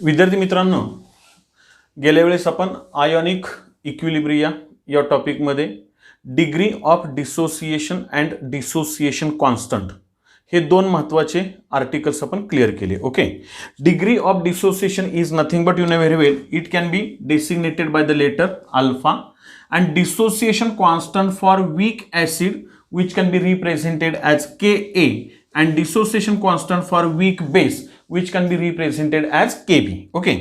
विद्यार्थी मित्रांनो, गेल्या वेळेस आपण आयोनिक इक्विलिब्रिया या टॉपिकमध्ये degree of dissociation and dissociation constant हे दोन महत्त्वाचे आर्टिकल्स आपण क्लिअर केले. Okay, degree of dissociation is nothing but you know very well it can be designated by the letter alpha and dissociation constant for weak acid which can be represented as Ka and dissociation constant for weak base which can be represented as Kb. Okay,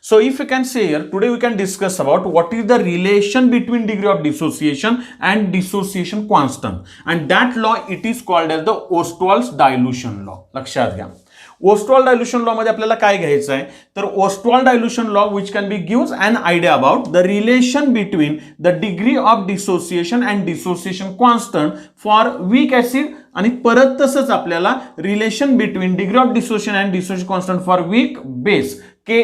so if you can say here today we can discuss about what is the relation between degree of dissociation and dissociation constant, and that law it is called as the Ostwald's dilution law. लक्षात घ्या, Ostwald dilution law मध्ये आपल्याला काय घ्यायचं आहे तर Ostwald dilution law which can be gives an idea about the relation between the degree of dissociation and dissociation constant for weak acid, आणि परत तसंच आपल्याला relation between degree of dissociation and dissociation constant for weak base Ka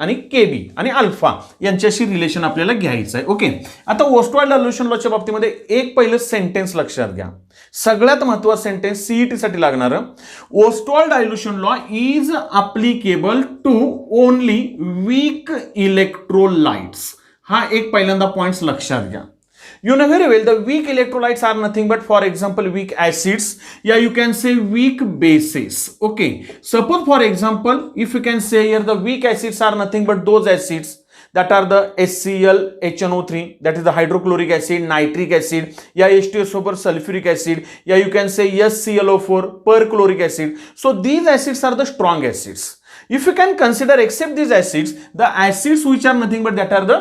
आणि Kb आणि alpha यांच्याशी relation आपल्याला घ्यायचं आहे. ओके, आता ओस्टवाल्ड डायल्यूशन लॉच्या बाबतीमध्ये एक पहिलं सेंटेन्स लक्षात घ्या, सगळ्यात महत्त्वाचं सेंटेन्स सीईटी साठी लागणार. Ostwald dilution law is applicable to only weak electrolytes. हा एक पहिल्यांदा पॉइंट्स लक्षात घ्या. You know very well the weak electrolytes are nothing but, for example, weak acids. Yeah, you can say weak bases. Okay, suppose for example, if you can say here the weak acids are nothing but those acids that are the HCl, HNO3, that is the hydrochloric acid, nitric acid, yeah, H2SO4, sulfuric acid, yeah, you can say HClO4, perchloric acid. So these acids are the strong acids. If you can consider except these acids, the acids which are nothing but that are the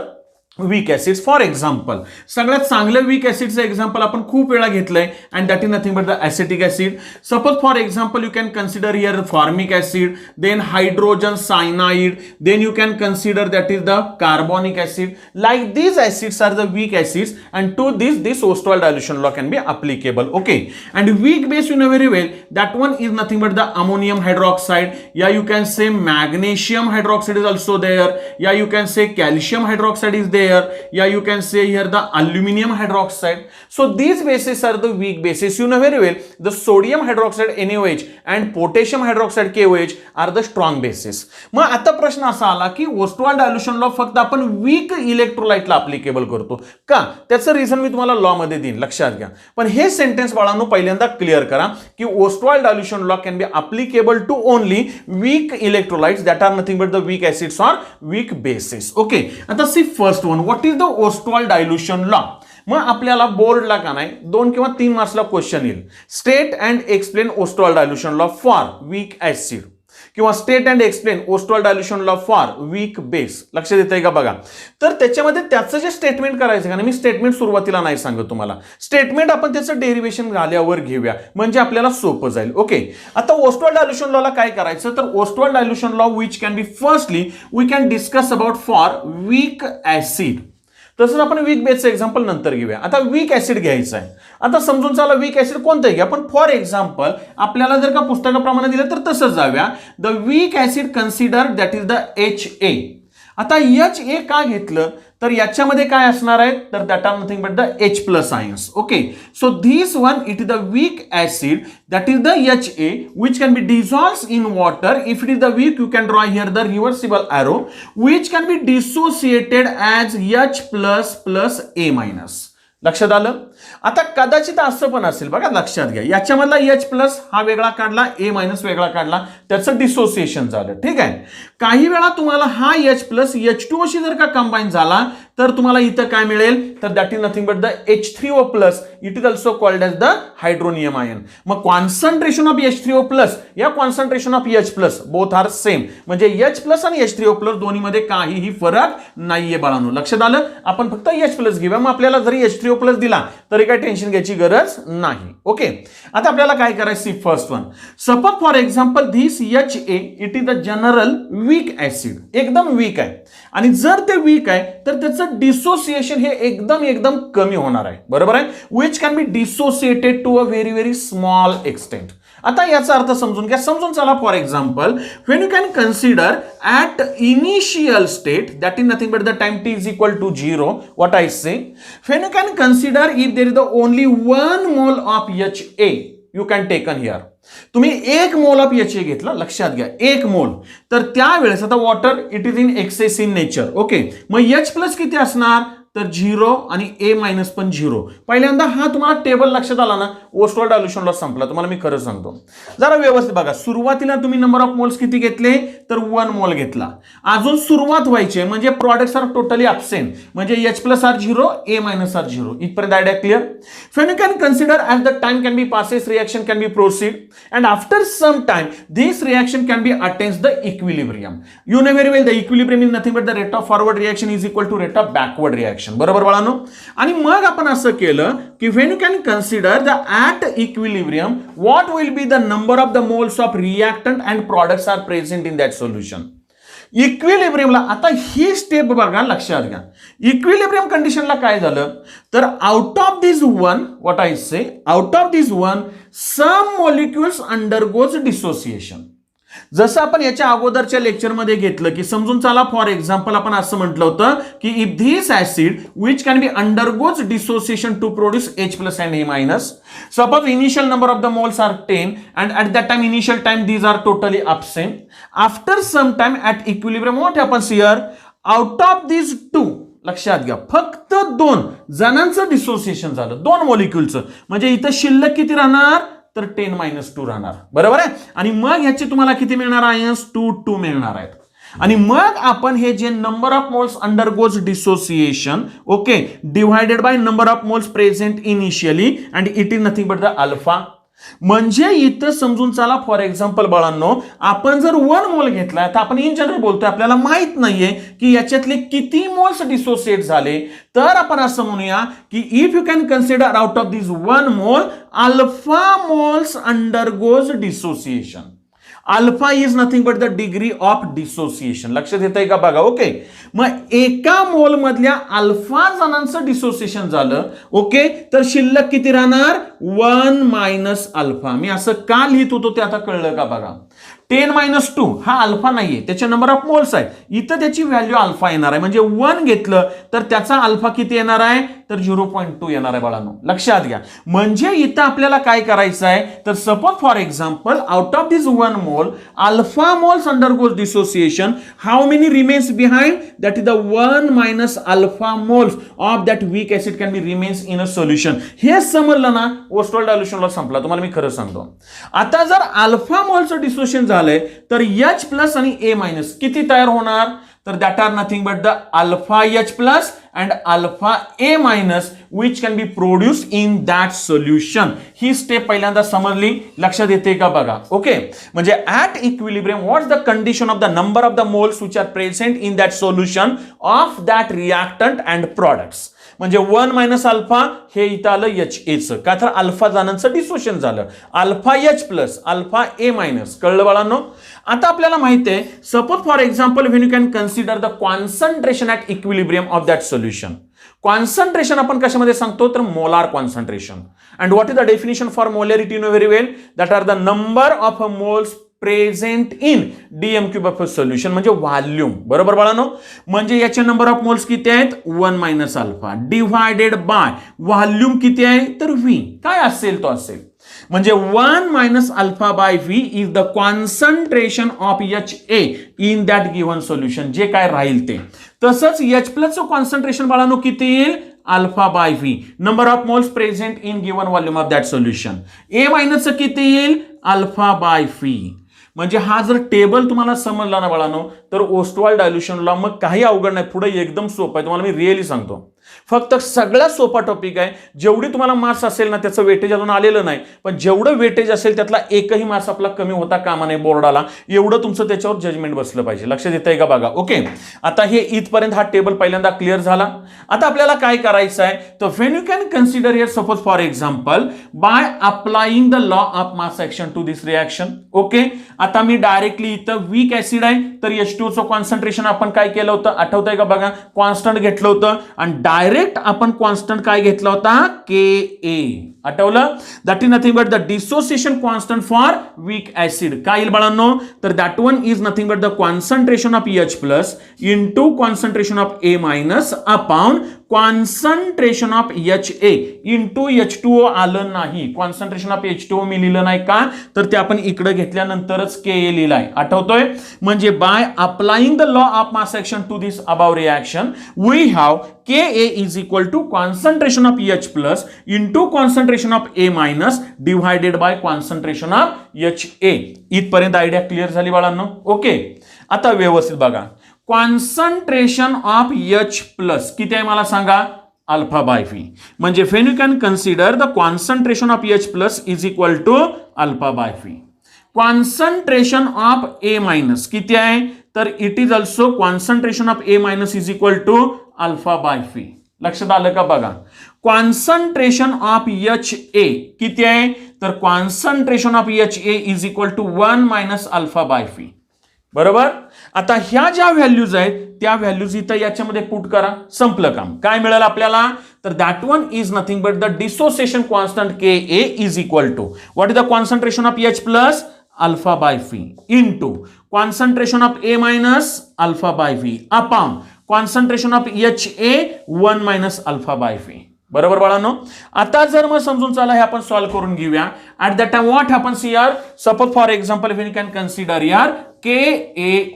weak acids. For example, सगळ्यात चांगलं weak ऍसिडचं example आपण खूप वेळा घेतलंय and that is nothing but the acetic acid. Suppose for example you can consider here formic acid, then hydrogen cyanide, then you can consider that is the carbonic acid. Like these acids are the weak acids and to this Ostwald dilution law can be applicable. Okay, and weak base you know very well that one is nothing but the ammonium hydroxide, या you can say magnesium hydroxide is also there, या you can say calcium hydroxide is there. Yeah, you can say here the aluminum hydroxide. So these bases are the weak bases. You know very well the sodium hydroxide NaOH and potassium hydroxide KOH are the strong bases. मग आता प्रश्न असा आला की Ostwald dilution law फक्त आपण weak इलेक्ट्रोलाइटला applicable करतो का? त्याचं रिझन मी तुम्हाला लॉ मध्ये देईन, लक्षात घ्या. पण हे सेंटेन्स बाळांनो पहिल्यांदा क्लिअर करा की Ostwald dilution law can be applicable to only weak electrolytes that are nothing but the weak acids or weak bases. Okay, आता see first one, what is the Ostwald dilution law. मग आपल्याला बोर्डला का नाही 2 किंवा 3 मार्क्सला क्वेश्चन येईल, state and explain Ostwald dilution law for weak acid किंवा state and explain Ostwald dilution law for weak base. लक्षात येतंय का बघा. तर त्याच्यामध्ये त्याचं जे स्टेटमेंट करायचं का, मी स्टेटमेंट सुरुवातीला नाही सांगत तुम्हाला, स्टेटमेंट आपण त्याचं डेरिव्हेशन झाल्यावर घेऊया म्हणजे आपल्याला सोपं जाईल. ओके, आता ओस्टवाल्ड डायल्यूशन लॉला काय करायचं तर Ostwald dilution law which can be firstly we can discuss about for weak acid. तसंच आपण वीक बेसचं एक्झाम्पल नंतर घेऊया. आता वीक ऍसिड घ्यायचं आहे. आता समजून चाला वीक ऍसिड कोणतं घ्या, पण फॉर एक्झाम्पल आपल्याला जर का पुस्तकाप्रमाणे दिलं तर तसंच जाऊया. The weak acid consider that is the HA. आता HA का घेतलं तर याच्यामध्ये काय असणार आहे तर that are nothing but the H plus ions. Okay, so this one it is the weak acid that is the HA which can be dissolved in water. If it is the weak you can draw here the reversible arrow which can be dissociated as H plus plus A minus. लक्षात आलं. आता कदाचित असं पण असेल बघा, लक्षात घ्या, याच्यामधला H प्लस हा वेगळा काढला, A मायनस वेगळा काढला, त्याचं डिसोसिएशन झालं. ठीक आहे, काही वेळा तुम्हाला हा H प्लस H2O शी जर का कंबाईन झाला तर तुम्हाला इथं काय मिळेल तर that is nothing but the H3O plus, it is also called as the hydronium ion. मग कॉन्सन्ट्रेशन ऑफ H3O प्लस या concentration of H plus both are same, म्हणजे H प्लस आणि H3O प्लस दोन्हीमध्ये काहीही फरक नाहीये बाळांनो. लक्षात आलं. आपण फक्त H प्लस घेऊया, मग आपल्याला जरी H3O प्लस दिला तरी काय टेन्शन घ्यायची गरज नाही. ओके, आता आपल्याला काय करायचं, first one, suppose for example this HA it is the general weak acid, एकदम वीक आहे, आणि जर ते वीक आहे तर त्याचं डिसोसिएशन हे एकदम कमी होणार आहे, बरोबर आहे, which can be dissociated to a very small extent. आता याचा अर्थ समजून घ्या, समजून चला. For example when you can consider at initial state that is nothing but the time t is equal to 0, what I say, when you can consider if there is the only 1 mole of HA you can taken here. तुम्ही 1 mole of H घेतला, लक्षात घ्या 1 मोल, तर त्यावेळेस आता water it is in excess in nature. Okay, मग H plus किती असणार, तर 0 आणि ए मायनस पण 0. पहिल्यांदा हा तुम्हाला टेबल लक्षात आला ना, ओस्टोल डायल्युशन लॉस संपला. तुम्हाला मी खरं सांगतो, जरा व्यवस्थित बघा. सुरुवातीला तुम्ही नंबर ऑफ मोल्स किती घेतले, तर 1 मोल घेतला. अजून सुरुवात व्हायची म्हणजे प्रॉडक्ट्स आर टोटली अब्सेंट, म्हणजे एच प्लस आर 0, ए मायनस आर 0. इथपर्यंत idea clear. When you can consider as the time can be passes, reaction can be proceed, and after some time this reaction can be attains the equilibrium. You know very well the equilibrium is nothing but the rate of forward reaction is equal to rate of backward reaction. बरोबर बाळांनो. आणि मग आपण असं केलं की when you can consider the at equilibrium what will be the number of the moles of reactant and products are present in that solution. इक्विलिब्रियमला आता ही step बघा, लक्षात घ्या. इक्विलिब्रियम कंडिशनला काय झालं, तर out of this one, what I say, out of this one some molecules undergoes dissociation. जसं आपण याच्या अगोदरच्या लेक्चरमध्ये घेतलं की समजून चला, फॉर एक्झाम्पल आपण असं म्हटलं होतं की if this acid which can be undergoes dissociation to produce H plus and A minus. Suppose initial number of the moles are 10 and at that time initial time these are totally absent. After some time at equilibrium what happens here, out of these two, लक्षात घ्या फक्त 2 जणांचं dissociation झालं, 2 मॉलिक्युलचं, म्हणजे इथं शिल्लक किती राहणार, तर 10-2 राहणार. बरोबर आहे. आणि मग ह्याचे तुम्हाला किती मिळणार, आयन्स 2 मिळणार आहेत. आणि मग आपण हे जे number of moles undergoes dissociation, okay, divided by number of moles present initially and it is nothing but the alpha. म्हणजे इथं समजून चला, फॉर एक्झाम्पल बाळांनो, आपण जर 1 मोल घेतला तर आपण इन जनरल बोलतोय, आपल्याला माहित नाहीये की याच्यातले किती मोल्स डिसोसिएट झाले. तर आपण असं म्हणूया की if you can consider out of this 1 mole alpha moles undergoes dissociation. Alpha is nothing but the degree of dissociation. लक्षात येतंय का बघा. ओके, मग एका मोल मधल्या अल्फा जणांचं डिसोसिएशन झालं, ओके, तर शिल्लक किती राहणार, 1 मायनस अल्फा. मी असं का लिहित होतो ते आता कळलं का बघा. 10-2 हा अल्फा नाहीये, त्याचे नंबर ऑफ मोल्स आहे. इथं त्याची व्हॅल्यू अल्फा येणार आहे, म्हणजे 1 घेतलं तर त्याचा अल्फा किती येणार आहे, तर 0.2 येणार आहे बाळांनो. लक्षात घ्या. म्हणजे इथं आपल्याला काय करायचं आहे, तर suppose for example out of this 1 mole alpha moles undergoes dissociation, how many remains behind, that is the 1 minus alpha moles of that weak acid can be remains in a solution. हे समजलं ना, ओस्टोल dilution संपला. तुम्हाला मी खरं सांगतो. आता जर alpha मोलचं dissociation झालंय तर H प्लस आणि A मायनस किती तयार होणार, तर that are nothing but the alpha H plus and alpha A minus which can be produce in that solution. ही स्टेप पहिल्यांदा समजली, लक्षात येते का बघा. ओके, म्हणजे at equilibrium what's the condition of the number of the moles which are present in that solution of that reactant and products. म्हणजे 1 minus alpha हे इथं आलं HA, का तर अल्फा जणांचं डिसोसिएशन झालं. Alpha H plus alpha A minus. कळलं बाळांनो. आता आपल्याला माहिती आहे, suppose for example when you can consider the concentration at equilibrium of that solution. Concentration आपण कशामध्ये सांगतो, तर molar concentration. And what is the definition for molarity, know very well, that are the number of moles present in DM cube of solution, म्हणजे volume. बरोबर बाळांनो. म्हणजे याचे number of moles किती आहेत, 1 minus alpha divided by volume किती आहे, तर V. काय असेल तो असेल, म्हणजे 1 minus alpha bye V is the concentration of HA in that given solution. जे काय राहील ते. तसंच H प्लसचं कॉन्सन्ट्रेशन बाळांनो किती येईल, alpha by V, number of moles present in given volume of that solution. A मायनसचं किती येईल, अल्फा बाय V. म्हणजे हा जर टेबल तुम्हाला समजला ना बाळांनो, तर ओस्टवाल डायल्युशन लॉ मग काही अवघड नाही, पुढे एकदम सोपं आहे. तुम्हाला मी रिअली सांगतो, फक्त सगळ्यात सोपा टॉपिक आहे. जेवढी तुम्हाला मार्क्स असेल ना, त्याचं वेटेज अजून आलेलं नाही, पण जेवढं वेटेज असेल त्यातला एकही मार्क्स आपला कमी होता कामा नये बोर्डाला, एवढं तुमचं त्याच्यावर जजमेंट बसलं पाहिजे. लक्षात येतंय का बघा. ओके, आता हे इथपर्यंत हा टेबल पहिल्यांदा क्लिअर झाला. आता आपल्याला काय करायचं आहे, तर when you can consider here suppose for example by applying the law of mass action to this reaction. Okay, आता मी डायरेक्टली इथं वीक ऍसिड आहे, तर H2चं कॉन्सन्ट्रेशन आपण काय केलं होतं, आठवतंय का बघा, कॉन्स्टंट घेतलं होतं. आणि डायरेक्ट आपण कॉन्स्टंट काय घेतला होता, Ka. आठवलं, that is nothing but the dissociation constant for weak acid. काय येईल बाळांनो, तर that one is nothing but the concentration of H plus into concentration of A minus upon concentration of HA into H2O आलं नाही. Concentration of H2O मी लिहिलं नाही का, तर ते आपण इकडे घेतल्यानंतरच Ka लिहिलाय. आठवतोय? म्हणजे by applying the law of mass action to this above reaction we have Ka is equal to concentration of H plus into concentration of A minus divided by concentration of HA. इथपर्यंत idea clear झाली बाळांनो? Okay. आता व्यवस्थित बघा. Concentration of H plus किती आहे मला सांगा? Alpha by V. म्हणजे when you can consider the concentration of H plus is equal to alpha by V. Concentration of A minus किती आहे? तर it is also concentration of A minus is equal to alpha by V. लक्षात आलं का बघा? Concentration of HA किती आहे? तर concentration of HA is equal to 1 minus alpha by V. बरोबर. आता ह्या ज्या व्हॅल्यूज आहेत त्या व्हॅल्यूज इथं याच्यामध्ये पुट करा. संपलं काम. काय मिळेल आपल्याला? तर that one is nothing but the dissociation constant Ka is equal to what is the concentration of H plus alpha by V into concentration of A minus alpha by V upon concentration of HA 1 minus alpha by V. बरोबर बाळांनो. आता जर मग समजून चला हे आपण solve करून घेऊया. At that time what happens here? Suppose for example when you can consider here Ka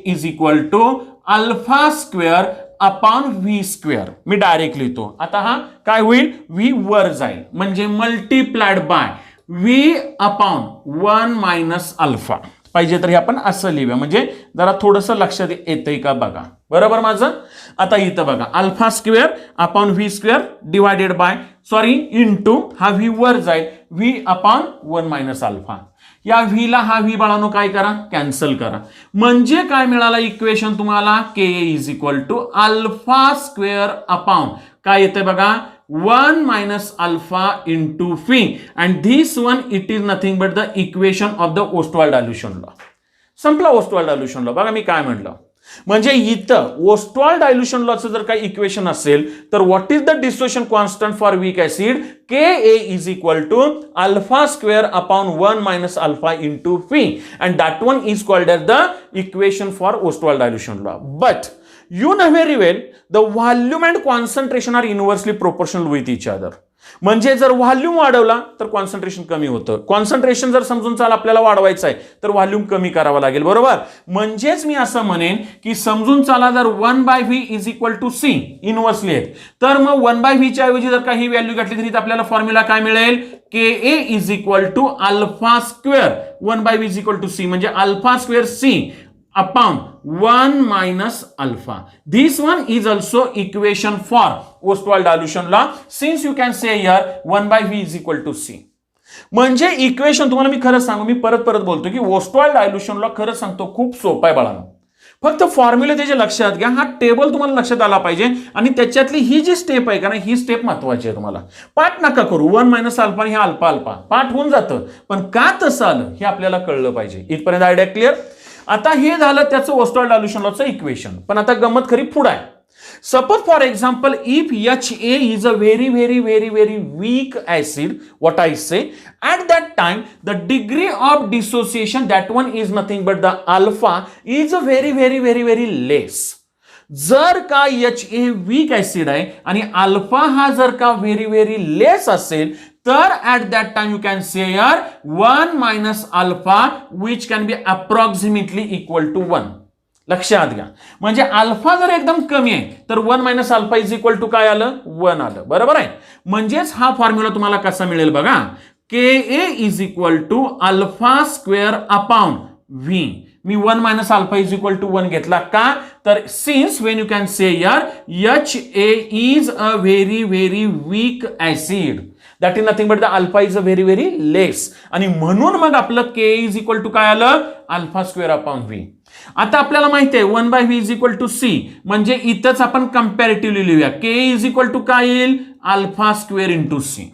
is equal to alpha square upon V square. मी डायरेक्ट लिहितो. आता हा काय होईल? व्ही वर जाईल म्हणजे multiplied by V upon 1 minus alpha. पाहिजे तर हे आपण असं लिहूया म्हणजे जरा थोडंसं लक्षात येतंय का बघा. बरोबर माझं? आता इथं बघा alpha square upon V square divided by sorry into हा व्ही वर जाईल व्ही अपॉन 1 मायनस अल्फा. या व्हीला हा व्ही बाळांनो काय करा? कॅन्सल करा. म्हणजे काय मिळालं इक्वेशन तुम्हाला? Ka is equal to alpha square upon काय येते बघा? 1 minus alpha into V and this one it is nothing but the equation of the Ostwald dilution law. संपला ओस्टवाल्ड डायल्युशन लॉ. बघा मी काय म्हटलं. म्हणजे इथं ओस्टवाल्ड डायल्युशन लॉचं जर काही इक्वेशन असेल तर what is the dissociation constant for weak acid? Ka is equal to alpha square upon 1 minus alpha into V and that one is called as the equation for Ostwald dilution law. But you know very well the volume and concentration are inversely proportional with each other. म्हणजे जर volume वाढवला तर concentration कमी होतं. Concentration जर समजून चाल आपल्याला वाढवायचं आहे तर व्हॉल्यूम कमी करावा लागेल. बरोबर. म्हणजेच मी असं म्हणेन की समजून चाला जर 1 by V is equal to C inversely आहेत तर मग 1 बाय व्ही च्या ऐवजी जर काही व्हॅल्यू घातली तरी आपल्याला फॉर्म्युला काय मिळेल? Ka is equal to alpha square 1 by V is equal to C म्हणजे alpha square C upon 1 minus alpha. This one is also equation for Ostwald dilution law since you can say here 1 by V is equal to C. म्हणजे equation तुम्हाला मी खरं सांगू मी परत बोलतो की Ostwald dilution law खरं सांगतो खूप सोपा आहे बाळांनो. फक्त फॉर्म्युले त्याचे लक्षात घ्या. हा टेबल तुम्हाला लक्षात आला पाहिजे आणि त्याच्यातली ही जी स्टेप आहे का ना ही स्टेप महत्वाची आहे. तुम्हाला पाठ नका करू 1 मायनस अल्फा हे अल्फा अल्फा पाठ होऊन जातं पण का तसं आलं हे आपल्याला कळलं पाहिजे. इथपर्यंत आयडिया क्लिअर? आता हे झालं त्याचं ओस्टवाल्ड डायल्युशन लॉचं इक्वेशन. पण आता गंमत खरी पुढे आहे. Suppose for example if HA is a very weak acid, what I say at that time the degree of dissociation that one is nothing but the alpha is a very less. जर का HA weak acid आहे आणि alpha हा जर का very less असेल तर at that time you can say यार 1 minus alpha which can be approximately equal to 1. लक्षात घ्या. म्हणजे अल्फा जर एकदम कमी आहे तर 1 minus alpha is equal to काय आलं? 1 आलं. बरोबर आहे. म्हणजेच हा फॉर्म्युला तुम्हाला कसा मिळेल बघा. Ka is equal to alpha square upon V. मी 1 minus alpha is equal to 1 घेतला का? तर since when you can say यार HA is a very weak acid that is nothing but the alpha is a very less आणि म्हणून मग आपलं Ka is equal to काय आलं? Alpha square upon V. आता आपल्याला माहिती आहे 1 by V is equal to C म्हणजे इथंच आपण कंपॅरेटिव्हली लिहूया. Ka इज इक्वल टू काय येईल? Alpha square into C.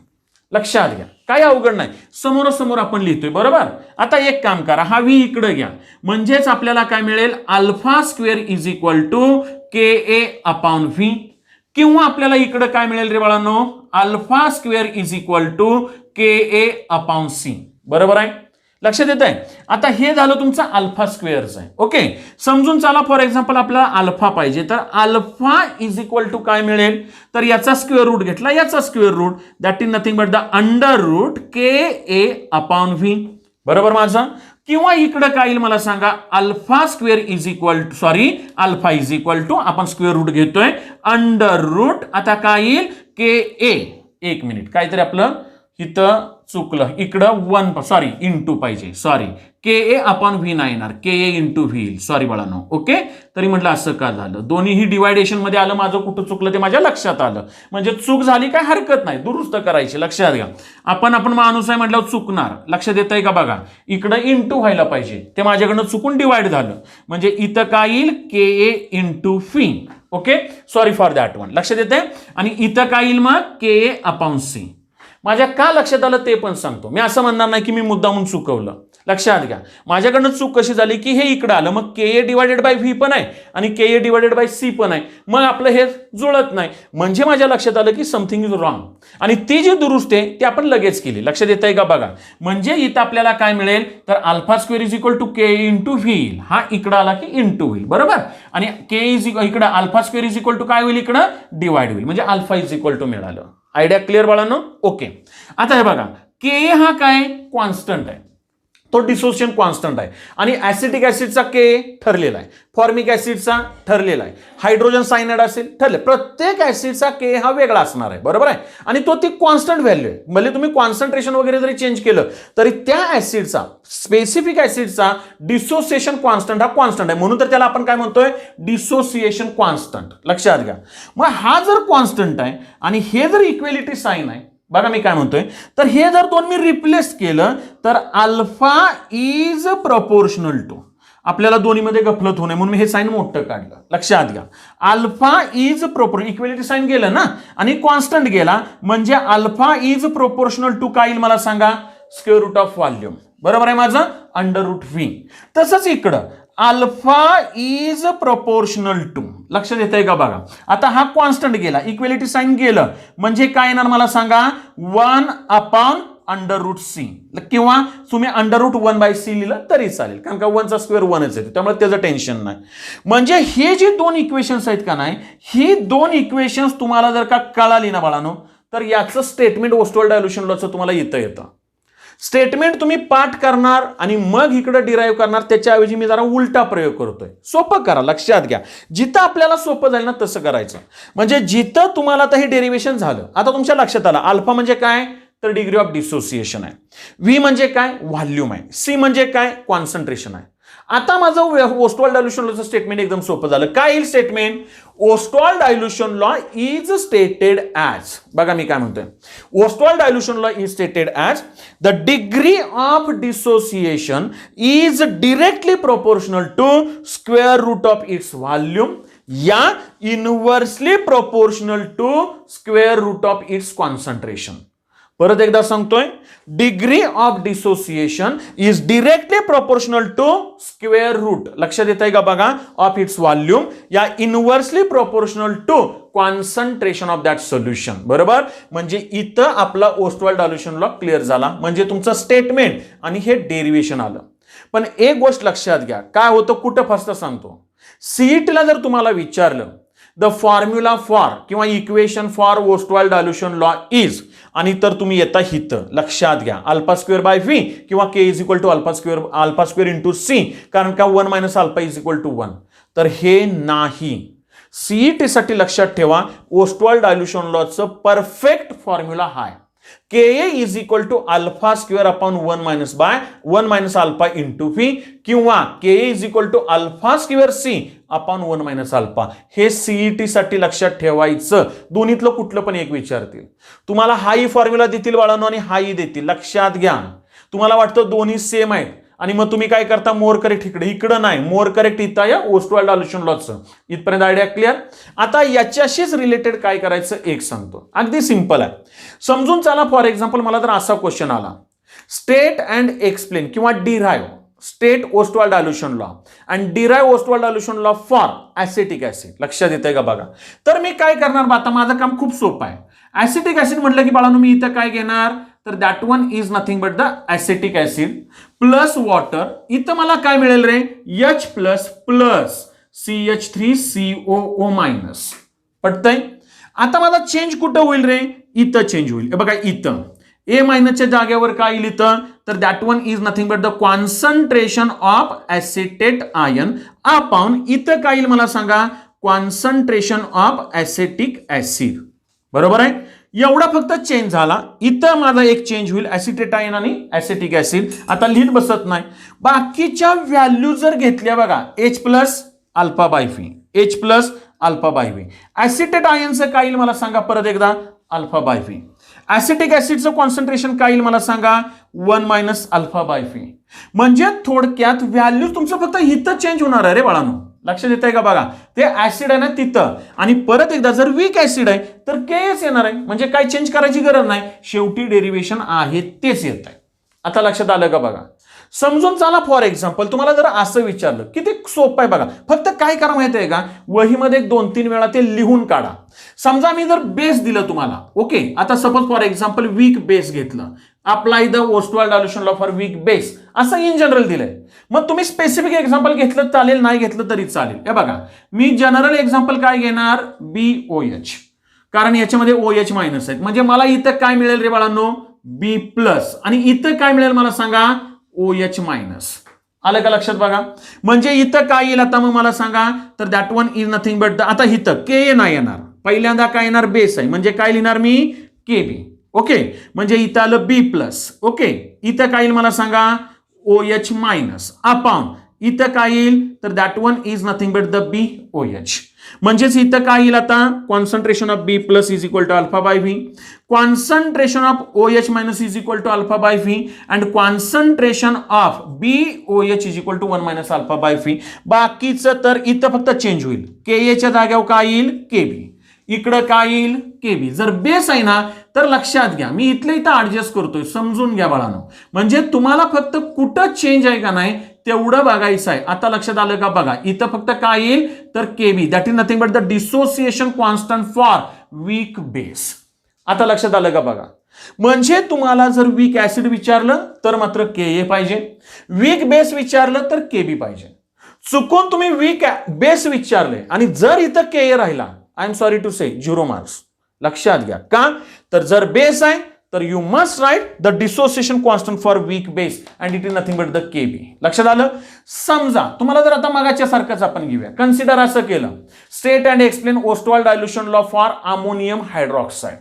लक्षात घ्या. काही अवघड नाही. समोरासमोर आपण लिहितोय. बरोबर. आता एक काम करा हा व्ही इकडे घ्या म्हणजेच आपल्याला काय मिळेल? Alpha square is equal to Ka upon V किंवा आपल्याला इकडे काय मिळेल रे बाळांनो? Alpha square is equal to Ka upon C. बरोबर आहे. लक्षात येत आहे. आता हे झालं तुमचं अल्फा स्क्वेअरचं आहे. ओके, समजून चला फॉर एक्झाम्पल आपल्याला अल्फा पाहिजे, तर अल्फा इज इक्वल टू काय मिळेल, तर याचा स्क्वेअर रूट घेतला, याचा square root, that is nothing but the under root KA upon V. बरोबर माझं. किंवा इकडे काय येईल मला सांगा, alpha square is equal to alpha is equal to आपण स्क्वेअर रूट घेतोय अंडर रूट, आता काय येईल KA. एक मिनिट, काहीतरी आपलं इथं चुकलं, इकडं इंटू पाहिजे, KA अपॉन V नाही येणार, KA इंटू V. सॉरी बाळांनो. ओके, तरी म्हटलं असं का झालं, दोन्हीही डिवायडेशन मध्ये आलं, माझं कुठं चुकलं ते माझ्या लक्षात आलं. म्हणजे चूक झाली काय हरकत नाही, दुरुस्त करायची. लक्षात घ्या, आपण माणूस आहे म्हटल्यावर चुकणार. लक्षात येत आहे का बघा, इकडं इंटू व्हायला पाहिजे, ते माझ्याकडनं चुकून डिवाइड झालं, म्हणजे इथं काय येईल KA into V. Okay, sorry for that one. लक्षात येते. आणि इथं काय येईल मग KA अपॉन C. माझ्या का लक्षात आलं ते पण सांगतो. मी असं म्हणणार नाही की मी मुद्दामून चुकवलं. लक्षात घ्या, माझ्याकडनं चूक कशी झाली की हे इकडं आलं, मग KA डिवायडेड बाय V पण आहे आणि KA डिवायडेड बाय C पण आहे, मग आपलं हे जुळत नाही. म्हणजे माझ्या लक्षात आलं की समथिंग इज रॉंग, आणि ती जी दुरुस्ती आहे ती आपण लगेच केली. लक्षात येत आहे का बघा. म्हणजे इथं आपल्याला काय मिळेल, तर alpha square is equal to KA into V. हा इकडं आला की इंटू होईल. बरोबर. आणि K इज इकडं alpha square is equal to काय होईल, इकडं डिवाइड होईल, म्हणजे अल्फा इज इक्वल टू मिळालं. आयडिया क्लिअर बाळांनो. ओके, आता हे बघा, KA हा काय कॉन्स्टंट आहे, तो डिसोसिएशन कॉन्स्टंट आहे, आणि ऍसिटिक ऍसिडचा KA ठरलेला आहे, फॉर्मिक ऍसिडचा ठरलेला आहे, हायड्रोजन सायनाइड असेल ठरले. प्रत्येक ऍसिडचा KA हा वेगळा असणार आहे. बरोबर आहे. आणि तो ती कॉन्स्टंट व्हॅल्यू आहे. भले तुम्ही कॉन्सन्ट्रेशन वगैरे जरी चेंज केलं तरी त्या ऍसिडचा, स्पेसिफिक ऍसिडचा डिसोसिएशन कॉन्स्टंट हा कॉन्स्टंट आहे, म्हणून तर त्याला आपण काय म्हणतोय, डिसोसिएशन कॉन्स्टंट. लक्षात घ्या. मग हा जर कॉन्स्टंट आहे आणि हे जर इक्वेलिटी साइन आहे, बघा मी काय म्हणतोय, तर हे जर दोन मी रिप्लेस केलं तर अल्फा इज प्रोपोर्शनल टू, आपल्याला दोन्हीमध्ये गफलत होणे म्हणून मी हे साइन मोठं काढलं. लक्षात घ्या, alpha is proportional, equality sign गेलं ना आणि कॉन्स्टंट गेला, म्हणजे अल्फा इज प्रोपोर्शनल टू काय येईल मला सांगा, स्क्वेअर रूट ऑफ व्हॉल्यूम. बरोबर आहे माझं, अंडर रूट V. तसंच इकडं अल्फा इज प्रोपोर्शनल टू. लक्षात येत आहे का बघा. आता हा कॉन्स्टंट गेला, इक्वेलिटी साइन गेलं, म्हणजे काय येणार मला सांगा, 1 अपॉन अंडर रूट C, किंवा तुम्ही अंडर रूट 1 बाय C लिहिलं तरी चालेल, कारण का 1चा स्क्वेअर 1च आहे, त्यामुळे त्याचं टेन्शन नाही. म्हणजे हे जे दोन इक्वेशन्स आहेत का नाही, ही दोन इक्वेशन्स तुम्हाला जर का कळाली ना बाळांनो, तर याचं स्टेटमेंट ओस्टवाल्ड डायल्यूशन लॉचं तुम्हाला येतं. स्टेटमेंट तुम्ही पाठ करणार आणि मग इकडे डिराईव्ह करणार, त्याच्याऐवजी मी जरा उलटा प्रयोग करतोय. सोपं करा. लक्षात घ्या, जिथं आपल्याला सोपं जाईल ना तसं करायचं. म्हणजे जिथं तुम्हाला आता हे डेरिव्हेशन झालं, आता तुमच्या लक्षात आलं अल्फा म्हणजे काय, तर डिग्री ऑफ डिसोसिएशन आहे, V म्हणजे काय, व्हॉल्यूम आहे, C म्हणजे काय, कॉन्सन्ट्रेशन आहे. आता माझं ओस्टवाल्ड डायल्यूशन लॉचं स्टेटमेंट एकदम सोपं झालं. काय येईल statement, Ostwald dilution law is stated as, बघा मी काय म्हणतोय, Ostwald dilution law is stated as the degree of dissociation is directly proportional to square root of its volume या inversely proportional to square root of its concentration. परत एकदा सांगतोय, degree of dissociation is directly proportional to square root, लक्षात येत आहे का बघा, of its volume या inversely proportional to concentration of that solution. बरोबर. म्हणजे इथं आपला ओस्टवाल्ड डायल्यूशन लॉ क्लिअर झाला, म्हणजे तुमचं स्टेटमेंट आणि हे डेरिव्हेशन आलं. पण एक गोष्ट लक्षात घ्या, काय होतं, कुठं फसतं सांगतो. सीईटीला जर तुम्हाला विचारलं द फॉर्म्युला फॉर किंवा equation for Ostwald dilution law is, आणि तर तुम्ही येता हिथं, लक्षात घ्या, अल्फा स्क्वेअर बाय V किंवा K is equal to alpha square into C, कारण का 1 minus alpha is equal to 1. तर हे नाही. सीईटी साठी लक्षात ठेवा, ओस्टवाल्ड डायल्यूशन लॉचं परफेक्ट फॉर्म्युला हा आहे, KA is equal to alpha square upon 1 minus alpha into V, किंवा KA is equal to alpha square C upon 1 minus alpha. हे सीईटी साठी लक्षात ठेवायचं. दोन्हीतलं कुठलं पण एक विचारतील, तुम्हाला हाही फॉर्म्युला देतील बाळांनो आणि हाही देतील. लक्षात घ्या, तुम्हाला वाटतं दोन्ही सेम आहेत आणि मग तुम्ही काय करता, मोर करेक्ट इकडं नाही, मोर करेक्ट इथं या ओस्टवाल्ड डायल्यूशन लॉचं. इथपर्यंत आयडिया क्लिअर. आता याच्याशीच रिलेटेड काय करायचं एक सांगतो, अगदी सिंपल आहे, समजून चला. फॉर एक्झाम्पल मला जर असा क्वेश्चन आला, स्टेट अँड एक्सप्लेन किंवा derive state Ostwald dilution law and derive Ostwald dilution law for acetic acid. लक्षात येतंय का बघा. तर मी काय करणार, आता माझं काम खूप सोपं आहे. ऍसिटिक ऍसिड म्हटलं की बाळांनो मी इथं काय घेणार, तर that one is nothing but the acetic acid plus water. इथं मला काय मिळेल रे, H plus plus CH3COO minus. पटतंय? आता माझा चेंज कुठं होईल रे, इथं चेंज होईल. बघा इथं A मायनसच्या जागेवर काय येईल इथं, तर that one is nothing but the concentration of acetate ion upon इथं काय येईल मला सांगा, कॉन्सन्ट्रेशन ऑफ ऍसिटिक ऍसिड. बरोबर आहे? एवढा फक्त चेंज झाला. इथं माझा एक चेंज होईल, ऍसिटेट आयन आणि ऍसिटिक ऍसिड. आता लिहित बसत नाही. बाकीच्या व्हॅल्यू जर घेतल्या बघा, H plus alpha by V, H plus alpha by V. Acetate आयनचं काय येईल मला सांगा परत एकदा, अल्फा बाय व्ही. ऍसिटिक ऍसिडचं कॉन्सन्ट्रेशन काय येईल मला सांगा, 1 मायनस अल्फा बाय व्ही. म्हणजे थोडक्यात व्हॅल्यू तुमचं फक्त इथं चेंज होणार आहे रे बाळांनो. लक्षात येत आहे का बघा, ते ऍसिड आहे ना तिथं, आणि परत एकदा जर वीक ऍसिड आहे तर केच येणार आहे. म्हणजे काय चेंज करायची गरज नाही, शेवटी डेरिव्हेशन आहे तेच येत आहे. आता लक्षात आलं का बघा. समजून चला. फॉर एक्झाम्पल तुम्हाला जर असं विचारलं, किती सोपं आहे बघा. फक्त काय करा माहिती आहे का, वहीमध्ये 2-3 वेळा ते लिहून काढा. समजा मी जर बेस दिलं तुम्हाला, ओके, आता suppose for example week base घेतलं, apply the Ostwald dilution law for weak base असं इन जनरल दिलंय. मग तुम्ही स्पेसिफिक एक्झाम्पल घेतलं चालेल, नाही घेतलं तरी चालेल. हे बघा, मी जनरल एक्झाम्पल काय घेणार, BOH, कारण याच्यामध्ये OH मायनस आहेत. म्हणजे मला इथं काय मिळेल रे बाळांनो, B प्लस, आणि इथं काय मिळेल मला सांगा, OH मायनस. आलं का लक्षात बघा. म्हणजे इथं काय येईल आता मग मला सांगा, तर that one is nothing but the, आता इथं के नाही येणार, पहिल्यांदा काय येणार, बेस आहे, म्हणजे काय लिहिणार मी, KB. ओके, म्हणजे इथं आलं B प्लस. ओके, इथं काय येईल मला सांगा, OH मायनस अपॉन इथं काय येईल, तर that one is nothing but the BOH. म्हणजेच इथं काय येईल आता, concentration of B plus is equal to alpha by V, concentration of OH minus is equal to alpha by V, and concentration of BOH is equal to 1 minus alpha by V. बाकीचं तर इथं फक्त change होईल, KA च्या जागेवर काय येईल, KB, इकडं काय येईल, KB. जर बेस आहे ना तर लक्षात घ्या, मी इथलं इथं ऍडजस्ट करतोय, समजून घ्या बाळांनो. म्हणजे तुम्हाला फक्त कुठं चेंज आहे का नाही तेवढं बघायचं आहे. आता लक्षात आलं का बघा, इथं फक्त काय येईल, तर KB, that is nothing but the dissociation constant for weak base. आता लक्षात आलं का बघा. म्हणजे तुम्हाला जर वीक ऍसिड विचारलं तर मात्र KA पाहिजे, वीक बेस विचारलं तर KB पाहिजे. चुकून तुम्ही वीक बेस विचारले आणि जर इथं KA राहिला, I'm sorry to say 0 marks. लक्षात घ्या. का, तर जर बेस आहे तर you must write the dissociation constant for weak base and it is nothing but the KB. लक्षात आलं. समजा तुम्हाला जर आता मगाच्या सारखंच आपण घेऊया, कन्सिडर असं केलं, state and explain Ostwald dilution law for ammonium hydroxide.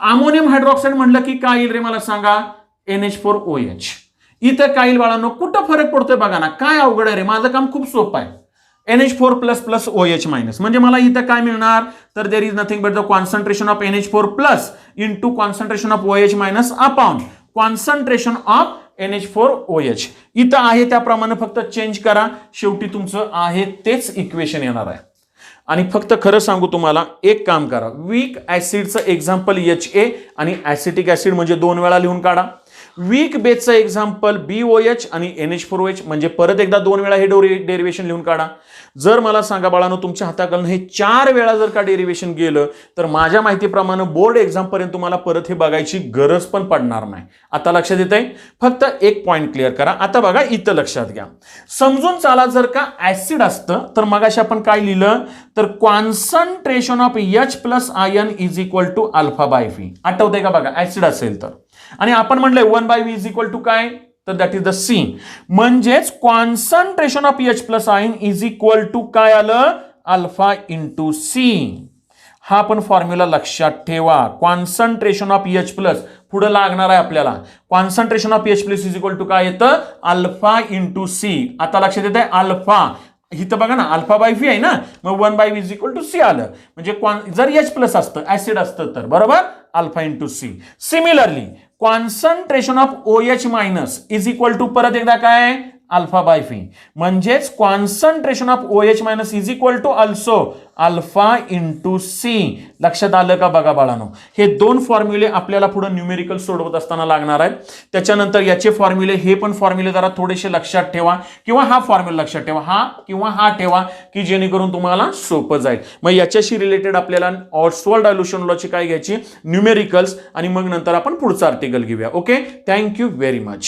Ammonium hydroxide म्हटलं की काय येईल रे मला सांगा, NH4OH. इथं काय येईल बाळांनो, कुठं फरक पडतोय बघा ना, काय अवघड आहे रे, माझं काम खूप सोपं आहे. NH4 plus plus OH minus, म्हणजे मला इथं काय मिळणार, तर there is nothing but the concentration of NH4 plus into concentration of OH minus upon concentration of NH4OH. इथं आहे त्याप्रमाणे फक्त चेंज करा, शेवटी तुमचं आहे तेच इक्वेशन येणार आहे. आणि फक्त खरं सांगू तुम्हाला, एक काम करा, वीक ऍसिडचं एक्झाम्पल HA आणि ऍसिटिक ऍसिड म्हणजे 2 वेळा लिहून काढा. वीक बेसचं एक्झाम्पल BOH आणि NH4OH म्हणजे परत एकदा 2 वेळा हे डेरिव्हेशन लिहून काढा. जर मला सांगा बाळांनो, तुमच्या हाताखालून हे 4 वेळा जर का डेरिव्हेशन गेलं तर माझ्या माहितीप्रमाणे बोर्ड एक्झाम पर्यंत तुम्हाला परत हे बघायची गरज पण पडणार नाही. आता लक्षात येत आहे. फक्त एक पॉइंट क्लिअर करा. आता बघा इथं लक्षात घ्या, समजून चाला, जर का ऍसिड असतं तर मगाशी आपण काय लिहिलं, तर concentration of H plus ion is equal to alpha by V. आठवतंय का बघा, ऍसिड असेल तर, आणि आपण म्हटलंय 1 by V is equal to काय, तर दॅट इज द C. म्हणजेच concentration of H plus ion is equal to काय आलं, अल्फा इंटू C. हा पण फॉर्म्युला लक्षात ठेवा. कॉन्सन्ट्रेशन ऑफ H प्लस पुढे लागणार आहे आपल्याला, concentration of H plus is equal to काय येतं, अल्फा इंटू C. आता लक्षात येत आहे, अल्फा इथं बघा ना, अल्फा बाय व्ही आहे ना, मग 1 by V is equal to C आलं. म्हणजे जर H प्लस असतं, ऍसिड असतं तर बरोबर, alpha into C. Similarly concentration of OH minus is equal to परत एकदा काय, अल्फा बाय व्ही. म्हणजेच concentration of OH minus is equal to also alpha into C. लक्षात आलं का बघा बाळांनो. हे दोन फॉर्म्युले आपल्याला पुढे न्यूमेरिकल सोडवत असताना लागणार आहेत. त्याच्यानंतर याचे फॉर्म्युले, हे पण फॉर्म्युले जरा थोडेसे लक्षात ठेवा, किंवा हा फॉर्म्युला लक्षात ठेवा, हा किंवा हा ठेवा, की जेणेकरून तुम्हाला सोपं जाईल. मग याच्याशी रिलेटेड आपल्याला ऑस्वाल्ड डायल्युशन लॉची काय घ्यायची, न्यूमेरिकल्स, आणि मग नंतर आपण पुढचा आर्टिकल घेऊया. Okay, thank you very much.